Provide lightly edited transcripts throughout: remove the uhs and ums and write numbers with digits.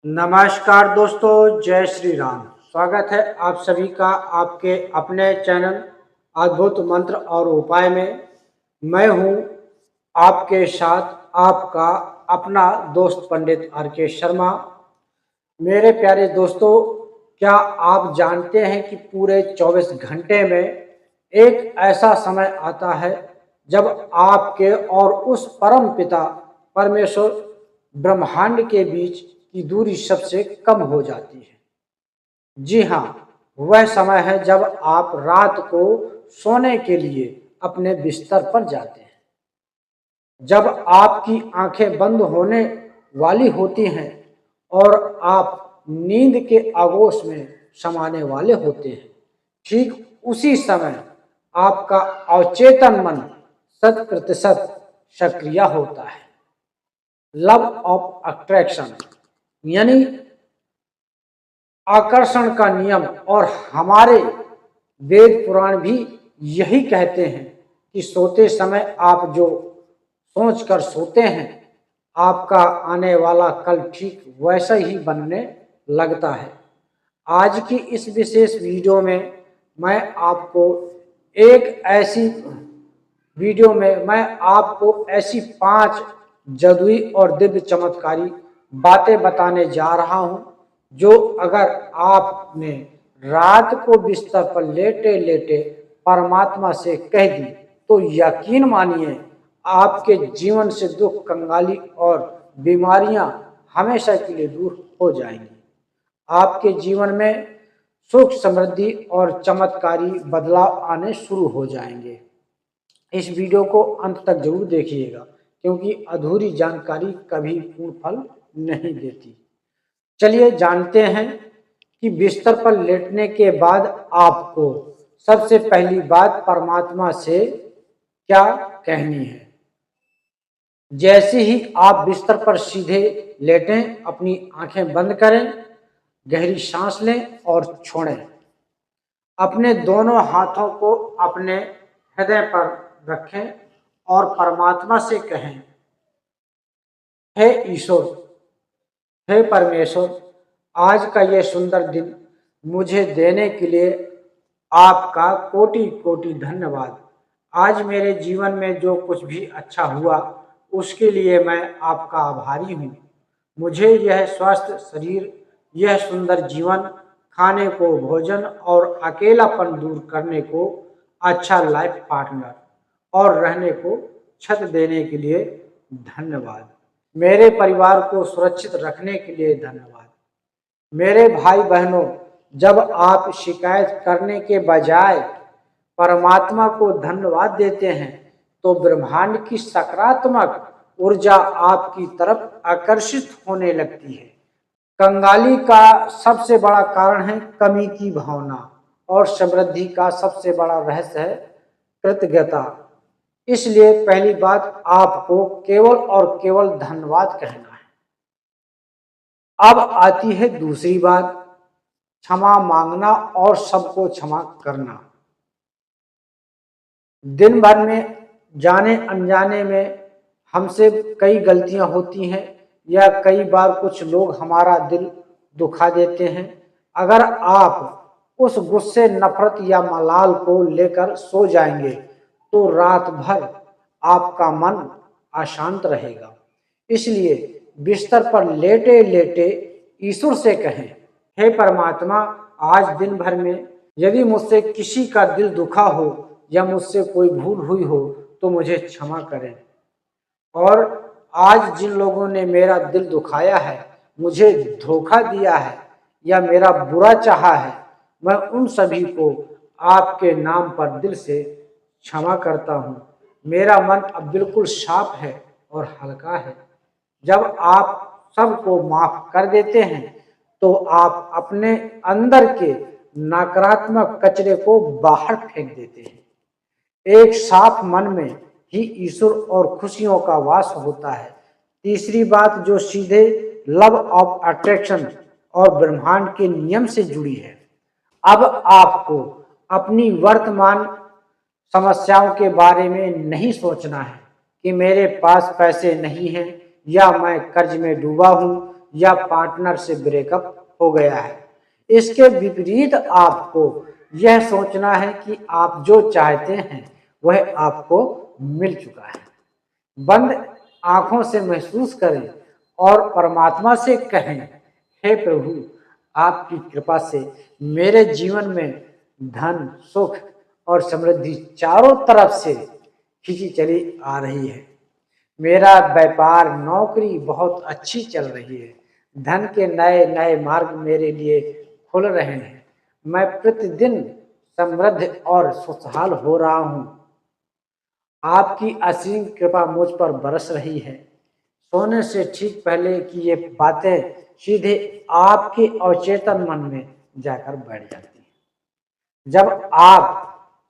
नमस्कार दोस्तों, जय श्री राम। स्वागत है आप सभी का आपके अपने चैनल अद्भुत मंत्र और उपाय में। मैं हूं आपके साथ आपका अपना दोस्त पंडित आर.के. शर्मा। मेरे प्यारे दोस्तों, क्या आप जानते हैं कि पूरे 24 घंटे में एक ऐसा समय आता है जब आपके और उस परम पिता परमेश्वर ब्रह्मांड के बीच की दूरी सबसे कम हो जाती है। जी हाँ, वह समय है जब आप रात को सोने के लिए अपने बिस्तर पर जाते हैं, जब आपकी आंखें बंद होने वाली होती हैं और आप नींद के आगोश में समाने वाले होते हैं। ठीक उसी समय आपका अवचेतन मन 100% सक्रिय होता है। लव ऑफ अट्रैक्शन यानी आकर्षण का नियम, और हमारे वेद पुराण भी यही कहते हैं कि सोते समय आप जो सोचकर सोते हैं, आपका आने वाला कल ठीक वैसा ही बनने लगता है। आज की इस विशेष वीडियो में मैं आपको ऐसी 5 जादुई और दिव्य चमत्कारी बातें बताने जा रहा हूं, जो अगर आपने रात को बिस्तर पर लेटे लेटे परमात्मा से कह दी तो यकीन मानिए आपके जीवन से दुख, कंगाली और बीमारियां हमेशा के लिए दूर हो जाएंगी। आपके जीवन में सुख, समृद्धि और चमत्कारी बदलाव आने शुरू हो जाएंगे। इस वीडियो को अंत तक जरूर देखिएगा, क्योंकि अधूरी जानकारी कभी पूर्ण फल नहीं देती। चलिए जानते हैं कि बिस्तर पर लेटने के बाद आपको सबसे पहली बात परमात्मा से क्या कहनी है। जैसे ही आप बिस्तर पर सीधे लेटें, अपनी आंखें बंद करें, गहरी सांस लें और छोड़ें। अपने दोनों हाथों को अपने हृदय पर रखें और परमात्मा से कहें, हे ईश्वर, हे परमेश्वर, आज का यह सुंदर दिन मुझे देने के लिए आपका कोटि कोटि धन्यवाद। आज मेरे जीवन में जो कुछ भी अच्छा हुआ उसके लिए मैं आपका आभारी हूँ। मुझे यह स्वस्थ शरीर, यह सुंदर जीवन, खाने को भोजन और अकेलापन दूर करने को अच्छा लाइफ पार्टनर और रहने को छत देने के लिए धन्यवाद। मेरे परिवार को सुरक्षित रखने के लिए धन्यवाद। मेरे भाई बहनों, जब आप शिकायत करने के बजाय परमात्मा को धन्यवाद देते हैं तो ब्रह्मांड की सकारात्मक ऊर्जा आपकी तरफ आकर्षित होने लगती है। कंगाली का सबसे बड़ा कारण है कमी की भावना, और समृद्धि का सबसे बड़ा रहस्य है कृतज्ञता। इसलिए पहली बात आपको केवल और केवल धन्यवाद कहना है। अब आती है दूसरी बात, क्षमा मांगना और सबको क्षमा करना। दिन भर में जाने अनजाने में हमसे कई गलतियां होती हैं, या कई बार कुछ लोग हमारा दिल दुखा देते हैं। अगर आप उस गुस्से, नफरत या मलाल को लेकर सो जाएंगे तो रात भर आपका मन अशांत रहेगा। इसलिए बिस्तर पर लेटे लेटे ईश्वर से कहें, हे परमात्मा, आज दिन भर में यदि मुझसे किसी का दिल दुखा हो या मुझसे कोई भूल हुई हो तो मुझे क्षमा करें। और आज जिन लोगों ने मेरा दिल दुखाया है, मुझे धोखा दिया है या मेरा बुरा चाहा है, मैं उन सभी को आपके नाम पर दिल से क्षमा करता हूँ। मेरा मन अब बिल्कुल साफ है और हल्का है। जब आप सबको माफ कर देते हैं तो आप अपने अंदर के नकारात्मक कचरे को बाहर फेंक देते हैं। एक साफ मन में ही ईश्वर और खुशियों का वास होता है। तीसरी बात जो सीधे लव ऑफ अट्रैक्शन और ब्रह्मांड के नियम से जुड़ी है। अब आपको अपनी वर्तमान समस्याओं के बारे में नहीं सोचना है कि मेरे पास पैसे नहीं हैं, या मैं कर्ज में डूबा हूँ, या पार्टनर से ब्रेकअप हो गया है। इसके विपरीत आपको यह सोचना है कि आप जो चाहते हैं वह आपको मिल चुका है। बंद आंखों से महसूस करें और परमात्मा से कहें, हे प्रभु, आपकी कृपा से मेरे जीवन में धन, सुख और समृद्धि चारों तरफ से खींची चली आ रही है। मेरा व्यापार, नौकरी बहुत अच्छी चल रही है। धन के नए नए मार्ग मेरे लिए खुल रहे हैं। मैं प्रतिदिन समृद्ध और खुशहाल हो रहा हूँ। आपकी असीम कृपा मुझ पर बरस रही है। सोने से ठीक पहले की ये बातें सीधे आपके अवचेतन मन में जाकर बैठ जाती हैं। जब आप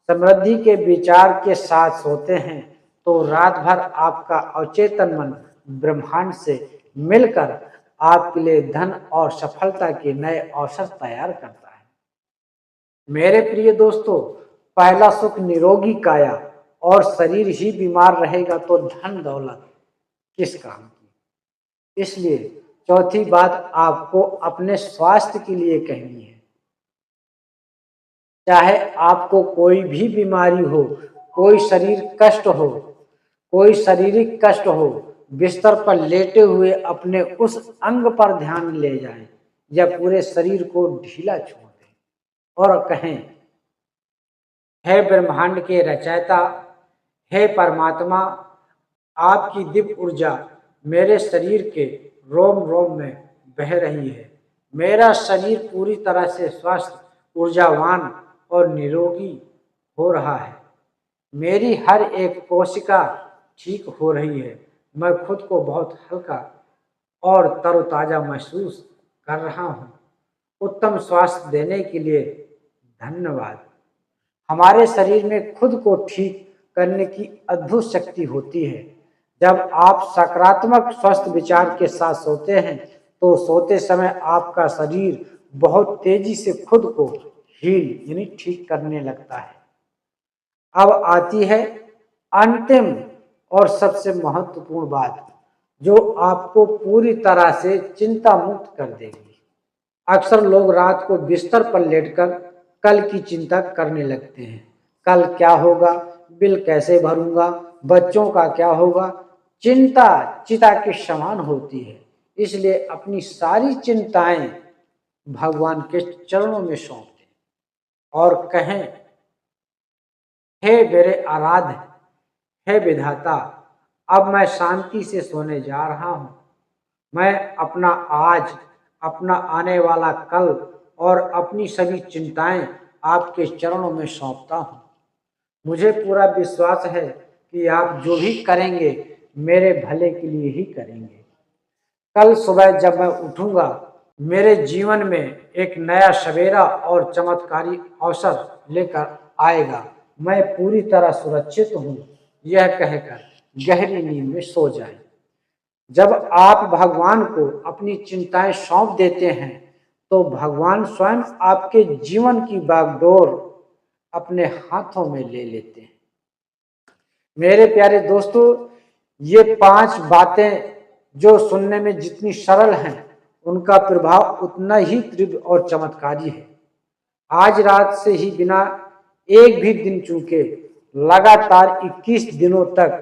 समृद्धि के विचार के साथ सोते हैं तो रात भर आपका अवचेतन मन ब्रह्मांड से मिलकर आपके लिए धन और सफलता के नए अवसर तैयार करता है। मेरे प्रिय दोस्तों, पहला सुख निरोगी काया, और शरीर ही बीमार रहेगा तो धन दौलत किस काम की। इसलिए चौथी बात आपको अपने स्वास्थ्य के लिए कहनी है। चाहे आपको कोई भी बीमारी हो, कोई शरीर कष्ट हो, कोई शारीरिक कष्ट हो, बिस्तर पर लेटे हुए अपने उस अंग पर ध्यान ले जाएं या पूरे शरीर को ढीला छोड़ दें और कहें, हे ब्रह्मांड के रचयिता, हे परमात्मा, आपकी दिव्य ऊर्जा मेरे शरीर के रोम रोम में बह रही है। मेरा शरीर पूरी तरह से स्वस्थ, ऊर्जावान और निरोगी हो रहा है। मेरी हर एक कोशिका ठीक हो रही है। मैं खुद को बहुत हल्का और तरोताजा महसूस कर रहा हूँ। उत्तम स्वास्थ्य देने के लिए धन्यवाद। हमारे शरीर में खुद को ठीक करने की अद्भुत शक्ति होती है। जब आप सकारात्मक स्वस्थ विचार के साथ सोते हैं तो सोते समय आपका शरीर बहुत तेजी से खुद को हील यानी ठीक करने लगता है। अब आती है अंतिम और सबसे महत्वपूर्ण बात, जो आपको पूरी तरह से चिंता मुक्त कर देगी। अक्सर लोग रात को बिस्तर पर लेटकर कल की चिंता करने लगते हैं। कल क्या होगा, बिल कैसे भरूंगा, बच्चों का क्या होगा। चिंता चिता के समान होती है। इसलिए अपनी सारी चिंताएं भगवान के चरणों में सौंप दें और कहें, हे मेरे आराध्य, हे विधाता, अब मैं शांति से सोने जा रहा हूँ। मैं अपना आज, अपना आने वाला कल और अपनी सभी चिंताएं आपके चरणों में सौंपता हूँ। मुझे पूरा विश्वास है कि आप जो भी करेंगे मेरे भले के लिए ही करेंगे। कल सुबह जब मैं उठूंगा, मेरे जीवन में एक नया सवेरा और चमत्कारी अवसर लेकर आएगा। मैं पूरी तरह सुरक्षित हूँ, यह कहकर गहरी नींद में सो जाएं। जब आप भगवान को अपनी चिंताएं सौंप देते हैं तो भगवान स्वयं आपके जीवन की बागडोर अपने हाथों में ले लेते हैं। मेरे प्यारे दोस्तों, ये 5 बातें जो सुनने में जितनी सरल हैं, उनका प्रभाव उतना ही तीव्र और चमत्कारी है। आज रात से ही बिना एक भी दिन चूके लगातार 21 दिनों तक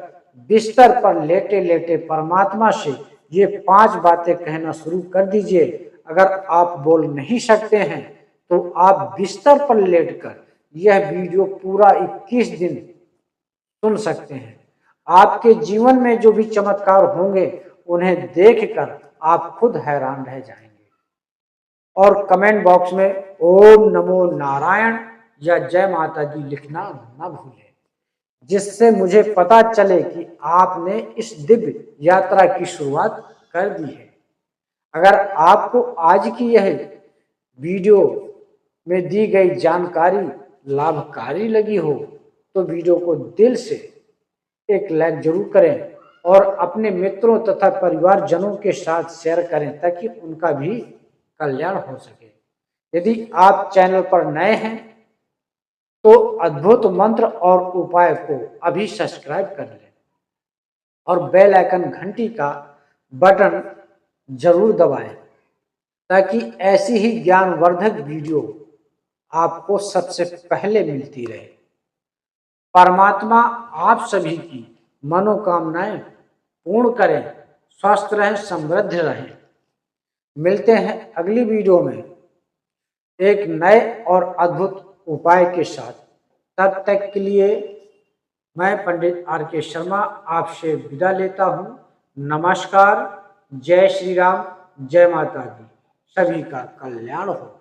बिस्तर पर लेटे लेटे परमात्मा से ये 5 बातें कहना शुरू कर दीजिए। अगर आप बोल नहीं सकते हैं तो आप बिस्तर पर लेटकर यह वीडियो पूरा 21 दिन सुन सकते हैं। आपके जीवन में जो भी चमत्कार होंगे उन्हें देखकर आप खुद हैरान रह जाएंगे। और कमेंट बॉक्स में ओम नमो नारायण या जय माता दी लिखना न भूलें, जिससे मुझे पता चले कि आपने इस दिव्य यात्रा की शुरुआत कर दी है। अगर आपको आज की यह वीडियो में दी गई जानकारी लाभकारी लगी हो तो वीडियो को दिल से एक लाइक जरूर करें और अपने मित्रों तथा परिवारजनों के साथ शेयर करें ताकि उनका भी कल्याण हो सके। यदि आप चैनल पर नए हैं तो अद्भुत मंत्र और उपाय को अभी सब्सक्राइब कर लें और बेल आइकन घंटी का बटन जरूर दबाएं ताकि ऐसी ही ज्ञानवर्धक वीडियो आपको सबसे पहले मिलती रहे। परमात्मा आप सभी की मनोकामनाएं पूर्ण करें, स्वस्थ रहें, समृद्ध रहें। मिलते हैं अगली वीडियो में एक नए और अद्भुत उपाय के साथ। तब तक के लिए मैं पंडित आर के शर्मा आपसे विदा लेता हूँ। नमस्कार, जय श्री राम, जय माता दी, सभी का कल्याण हो।